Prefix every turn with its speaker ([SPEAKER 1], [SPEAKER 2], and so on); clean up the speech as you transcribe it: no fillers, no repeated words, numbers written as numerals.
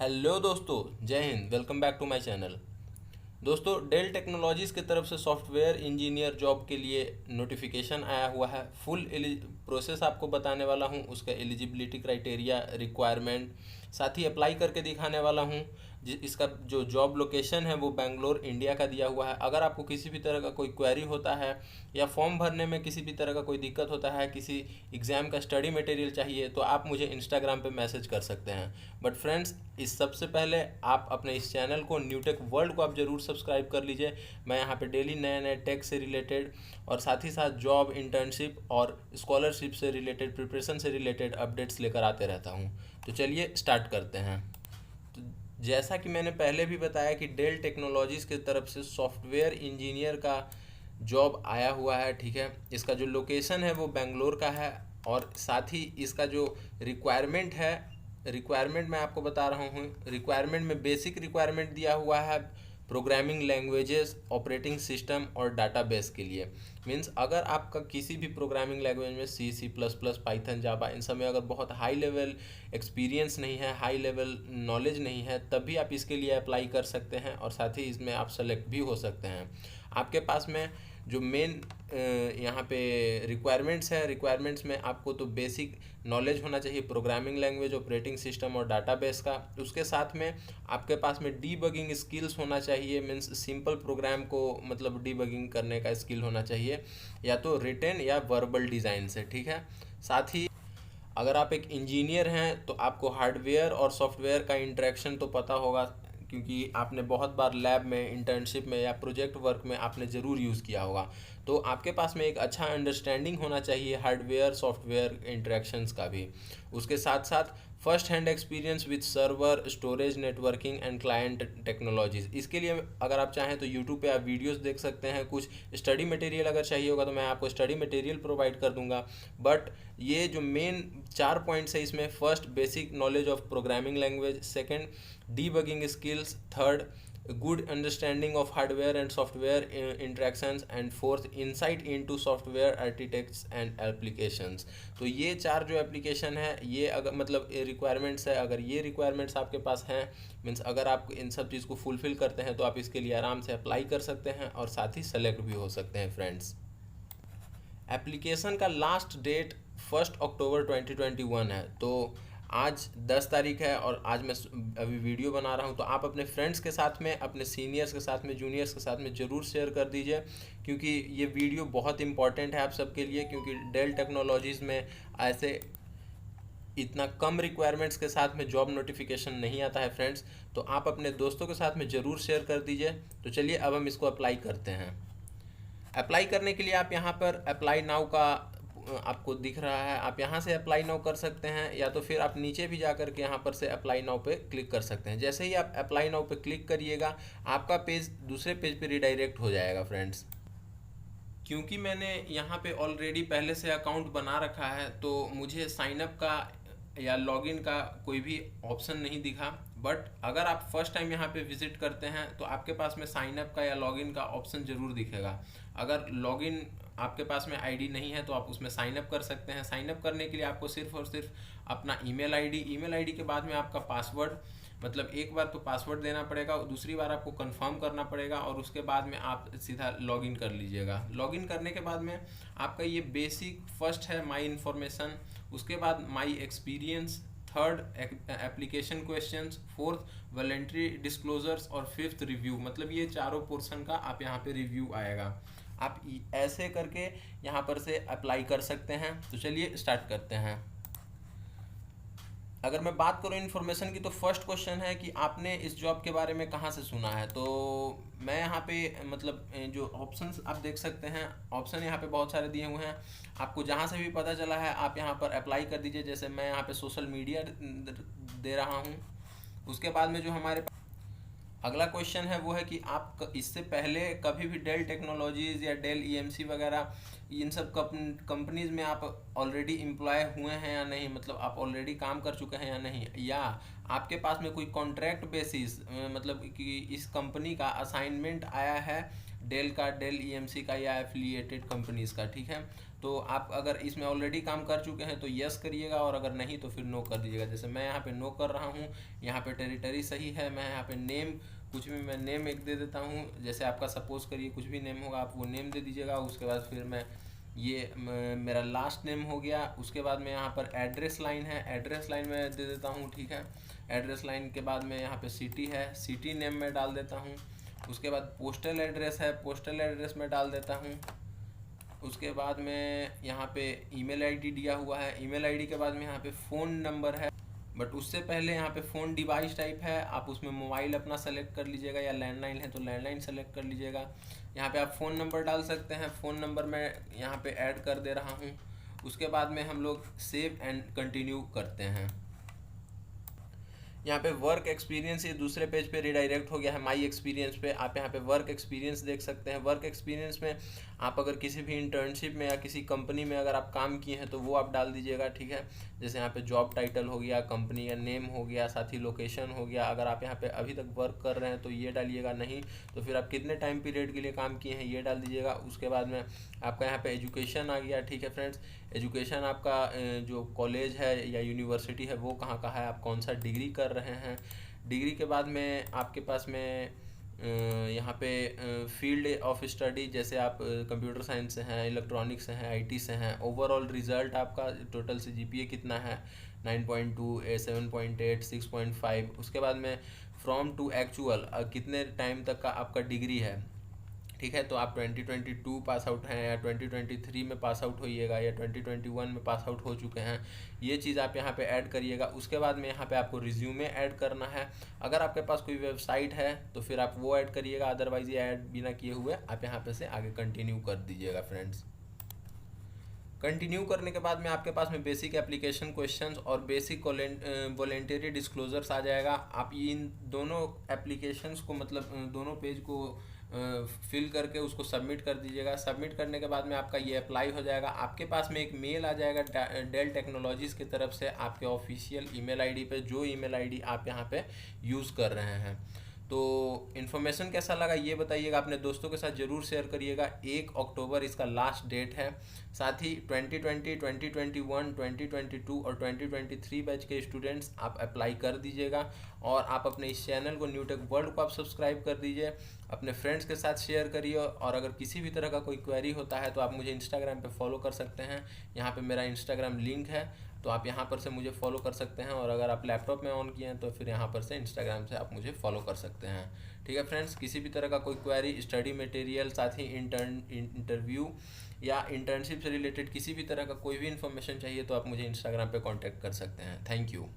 [SPEAKER 1] Hello दोस्तों, जय हिंद। Welcome back to my channel. दोस्तों, डेल टेक्नोलॉजीज़ की तरफ से सॉफ्टवेयर इंजीनियर जॉब के लिए नोटिफिकेशन आया हुआ है। फुल प्रोसेस आपको बताने वाला हूं, उसका एलिजिबिलिटी क्राइटेरिया, रिक्वायरमेंट, साथ ही अप्लाई करके दिखाने वाला हूं। इसका जो जॉब लोकेशन है वो बेंगलोर इंडिया का दिया हुआ है। अगर आपको किसी भी तरह का कोई क्वेरी होता है या फॉर्म भरने में किसी भी तरह का कोई दिक्कत होता है, किसी एग्ज़ाम का स्टडी मटेरियल चाहिए, तो आप मुझे इंस्टाग्राम पे मैसेज कर सकते हैं। बट फ्रेंड्स, इस सबसे पहले आप अपने इस चैनल को, न्यूटेक वर्ल्ड को आप ज़रूर सब्सक्राइब कर लीजिए। मैं यहाँ पे डेली नए नए टेक से रिलेटेड और साथ ही साथ जॉब, इंटर्नशिप और स्कॉलरशिप से रिलेटेड, प्रिपरेशन से रिलेटेड अपडेट्स लेकर आते रहता हूँ। तो चलिए स्टार्ट करते हैं। तो जैसा कि मैंने पहले भी बताया कि डेल टेक्नोलॉजीज़ की तरफ से सॉफ्टवेयर इंजीनियर का जॉब आया हुआ है, ठीक है। इसका जो लोकेशन है वो बेंगलोर का है और साथ ही इसका जो रिक्वायरमेंट है, रिक्वायरमेंट मैं आपको बता रहा हूँ। रिक्वायरमेंट में बेसिक रिक्वायरमेंट दिया हुआ है प्रोग्रामिंग लैंग्वेजेस, ऑपरेटिंग सिस्टम और डाटाबेस के लिए। मीन्स अगर आपका किसी भी प्रोग्रामिंग लैंग्वेज में C++, पाइथन, जावा, इन सब में अगर बहुत हाई लेवल एक्सपीरियंस नहीं है, हाई लेवल नॉलेज नहीं है, तब भी आप इसके लिए अप्लाई कर सकते हैं और साथ ही इसमें आप सेलेक्ट भी हो सकते हैं। आपके पास में जो मेन यहाँ पे रिक्वायरमेंट्स है, रिक्वायरमेंट्स में आपको तो बेसिक नॉलेज होना चाहिए प्रोग्रामिंग लैंग्वेज, ऑपरेटिंग सिस्टम और डाटाबेस का। उसके साथ में आपके पास में डीबगिंग स्किल्स होना चाहिए। मीन्स सिंपल प्रोग्राम को मतलब डीबगिंग करने का स्किल होना चाहिए, या तो रिटन या वर्बल डिज़ाइन से, ठीक है। साथ ही अगर आप एक इंजीनियर हैं तो आपको हार्डवेयर और सॉफ्टवेयर का इंटरेक्शन तो पता होगा, क्योंकि आपने बहुत बार लैब में, इंटर्नशिप में या प्रोजेक्ट वर्क में आपने ज़रूर यूज़ किया होगा। तो आपके पास में एक अच्छा अंडरस्टैंडिंग होना चाहिए हार्डवेयर सॉफ्टवेयर इंटरेक्शंस का भी। उसके साथ साथ first hand experience with server, storage, networking and client technologies. इसके लिए अगर आप चाहें तो यूट्यूब पे आप वीडियोस देख सकते हैं। कुछ स्टडी मटेरियल अगर चाहिए होगा तो मैं आपको स्टडी मटेरियल प्रोवाइड कर दूंगा। बट ये जो मेन 4 पॉइंट्स है इसमें, first basic knowledge of programming language, second debugging skills, third good understanding of hardware and software interactions, and fourth insight into software architects and applications। तो ये चार जो एप्लीकेशन है, ये अगर मतलब रिक्वायरमेंट्स है, अगर ये रिक्वायरमेंट्स आपके पास हैं, मीन्स अगर आप इन सब चीज़ को फुलफ़िल करते हैं तो आप इसके लिए आराम से अप्लाई कर सकते हैं और साथ ही सेलेक्ट भी हो सकते हैं फ्रेंड्स। एप्लीकेशन का लास्ट डेट 1 अक्टूबर 2021 है। तो आज 10 तारीख है और आज मैं अभी वीडियो बना रहा हूँ। तो आप अपने फ्रेंड्स के साथ में, अपने सीनियर्स के साथ में, जूनियर्स के साथ में ज़रूर शेयर कर दीजिए, क्योंकि ये वीडियो बहुत इंपॉर्टेंट है आप सबके लिए। क्योंकि डेल टेक्नोलॉजीज़ में ऐसे इतना कम रिक्वायरमेंट्स के साथ में जॉब नोटिफिकेशन नहीं आता है फ्रेंड्स। तो आप अपने दोस्तों के साथ में ज़रूर शेयर कर दीजिए। तो चलिए अब हम इसको अप्लाई करते हैं। अप्लाई करने के लिए आप यहाँ पर अप्लाई नाउ का आपको दिख रहा है, आप यहाँ से अप्लाई नाउ कर सकते हैं, या तो फिर आप नीचे भी जा कर के यहाँ पर से अप्लाई नाउ पे क्लिक कर सकते हैं। जैसे ही आप अप्लाई नाउ पे क्लिक करिएगा, आपका पेज दूसरे पेज पे रिडायरेक्ट हो जाएगा फ्रेंड्स। क्योंकि मैंने यहाँ पे ऑलरेडी पहले से अकाउंट बना रखा है तो मुझे साइनअप का या लॉगिन का कोई भी ऑप्शन नहीं दिखा। बट अगर आप फर्स्ट टाइम यहाँ पे विजिट करते हैं तो आपके पास में साइनअप का या लॉगिन का ऑप्शन ज़रूर दिखेगा। अगर लॉगिन आपके पास में आईडी नहीं है तो आप उसमें साइनअप कर सकते हैं। साइनअप करने के लिए आपको सिर्फ और सिर्फ अपना ईमेल आईडी के बाद में आपका पासवर्ड, मतलब एक बार तो पासवर्ड देना पड़ेगा, दूसरी बार आपको कंफर्म करना पड़ेगा और उसके बाद में आप सीधा लॉगिन कर लीजिएगा। लॉगिन करने के बाद में आपका ये बेसिक फर्स्ट है माई इन्फॉर्मेशन, उसके बाद my experience, third application questions, fourth voluntary disclosures और फिफ्थ रिव्यू। मतलब ये चारों पोर्शन का आप यहाँ पे रिव्यू आएगा। आप ऐसे करके यहाँ पर से अप्लाई कर सकते हैं। तो चलिए स्टार्ट करते हैं। अगर मैं बात करूँ इन्फॉर्मेशन की, तो फर्स्ट क्वेश्चन है कि आपने इस जॉब के बारे में कहाँ से सुना है। तो मैं यहाँ पे मतलब जो ऑप्शंस आप देख सकते हैं, ऑप्शन यहाँ पे बहुत सारे दिए हुए हैं। आपको जहाँ से भी पता चला है आप यहाँ पर अप्लाई कर दीजिए। जैसे मैं यहाँ पे सोशल मीडिया दे रहा हूँ। उसके बाद में जो हमारे अगला क्वेश्चन है वो है कि आप इससे पहले कभी भी डेल टेक्नोलॉजीज़ या डेल ईएमसी वगैरह इन सब कंपनीज़ में आप ऑलरेडी एम्प्लॉय हुए हैं या नहीं, मतलब आप ऑलरेडी काम कर चुके हैं या नहीं, या आपके पास में कोई कॉन्ट्रैक्ट बेसिस मतलब कि इस कंपनी का असाइनमेंट आया है डेल का, डेल ईएमसी का या एफिलिएटेड कंपनीज़ का, ठीक है। तो आप अगर इसमें ऑलरेडी काम कर चुके हैं तो यस करिएगा, और अगर नहीं तो फिर नो कर दीजिएगा। जैसे मैं यहाँ पे नो कर रहा हूँ, यहाँ पे टेरिटरी सही है, मैं यहाँ पे नेम कुछ भी मैं नेम एक दे देता हूँ। जैसे आपका सपोज करिए कुछ भी नेम होगा, आप वो नेम दे दीजिएगा। उसके बाद फिर मैं ये मेरा लास्ट नेम हो गया। उसके बाद में यहाँ पर एड्रेस लाइन है, एड्रेस लाइन में दे देता हूँ, ठीक है। एड्रेस लाइन के बाद में यहाँ पे सिटी है, सिटी नेम में डाल देता हूँ। उसके बाद पोस्टल एड्रेस है, पोस्टल एड्रेस में डाल देता हूँ। उसके बाद में यहाँ पे ईमेल आईडी दिया हुआ है, ईमेल आईडी के बाद में यहाँ पे फ़ोन नंबर है, बट उससे पहले यहाँ पे फ़ोन डिवाइस टाइप है, आप उसमें मोबाइल अपना सेलेक्ट कर लीजिएगा, या लैंडलाइन है तो लैंडलाइन सेलेक्ट कर लीजिएगा। यहाँ पे आप फ़ोन नंबर डाल सकते हैं, फ़ोन नंबर मैं यहाँ पे ऐड कर दे रहा हूँ। उसके बाद में हम लोग सेव एंड कंटिन्यू करते हैं। यहाँ पे वर्क एक्सपीरियंस ये दूसरे पेज पे रिडायरेक्ट हो गया है माई एक्सपीरियंस पे। आप यहाँ पे वर्क एक्सपीरियंस देख सकते हैं। वर्क एक्सपीरियंस में आप अगर किसी भी इंटर्नशिप में या किसी कंपनी में अगर आप काम किए हैं तो वो आप डाल दीजिएगा, ठीक है। जैसे यहाँ पे जॉब टाइटल हो गया, कंपनी का नेम हो गया, साथ ही लोकेशन हो गया। अगर आप यहाँ पे अभी तक वर्क कर रहे हैं तो ये डालिएगा, नहीं तो फिर आप कितने टाइम पीरियड के लिए काम किए हैं ये डाल दीजिएगा। उसके बाद में आपका यहाँ पे एजुकेशन आ गया, ठीक है फ्रेंड्स। एजुकेशन आपका जो कॉलेज है या यूनिवर्सिटी है वो कहाँ का है, आप कौन सा डिग्री कर रहे हैं। डिग्री के बाद में आपके पास में यहाँ पे फील्ड ऑफ स्टडी, जैसे आप कंप्यूटर साइंस से हैं, इलेक्ट्रॉनिक्स से हैं, आईटी से हैं। ओवरऑल रिजल्ट आपका टोटल से जीपीए कितना है, 9.2, 7.8, 6.5। उसके बाद में फ्रॉम टू एक्चुअल कितने टाइम तक का आपका डिग्री है, ठीक है। तो आप 2022 पास आउट हैं या 2023 में पास आउट होइएगा या 2021 में पास आउट हो चुके हैं, ये चीज़ आप यहाँ पे ऐड करिएगा। उसके बाद में यहाँ पे आपको रिज्यूमे ऐड करना है। अगर आपके पास कोई वेबसाइट है तो फिर आप वो ऐड करिएगा, अदरवाइज ये ऐड बिना किए हुए आप यहाँ पे से आगे कंटिन्यू कर दीजिएगा फ्रेंड्स। कंटिन्यू करने के बाद में आपके पास में बेसिक एप्लीकेशन क्वेश्चंस और बेसिक वॉलेंटरी डिस्क्लोजर्स आ जाएगा। आप इन दोनों एप्लीकेशंस को मतलब दोनों पेज को फिल करके उसको सबमिट कर दीजिएगा। सबमिट करने के बाद में आपका ये अप्लाई हो जाएगा। आपके पास में एक मेल आ जाएगा डेल टेक्नोलॉजीज़ की तरफ से आपके ऑफिशियल ईमेल आईडी पे, जो ईमेल आईडी आप यहाँ पे यूज़ कर रहे हैं। तो इन्फॉर्मेशन कैसा लगा ये बताइएगा, अपने दोस्तों के साथ ज़रूर शेयर करिएगा। 1 अक्टूबर इसका लास्ट डेट है। साथ ही 2020, 2021, 2022 और 2023 बैच के स्टूडेंट्स आप अप्लाई कर दीजिएगा। और आप अपने इस चैनल को न्यूटेक वर्ल्ड को आप सब्सक्राइब कर दीजिए, अपने फ्रेंड्स के साथ शेयर करिए। और अगर किसी भी तरह का कोई क्वेरी होता है तो आप मुझे इंस्टाग्राम पे फॉलो कर सकते हैं। यहाँ पे मेरा इंस्टाग्राम लिंक है, तो आप यहाँ पर से मुझे फॉलो कर सकते हैं। और अगर आप लैपटॉप में ऑन किए हैं तो फिर यहाँ पर से इंस्टाग्राम से आप मुझे फॉलो कर सकते हैं, ठीक है फ्रेंड्स। किसी भी तरह का कोई क्वेरी, स्टडी मटेरियल, साथ ही इंटरव्यू या इंटर्नशिप से रिलेटेड किसी भी तरह का कोई भी इन्फॉर्मेशन चाहिए तो आप मुझे इंस्टाग्राम पे कांटेक्ट कर सकते हैं। Thank you.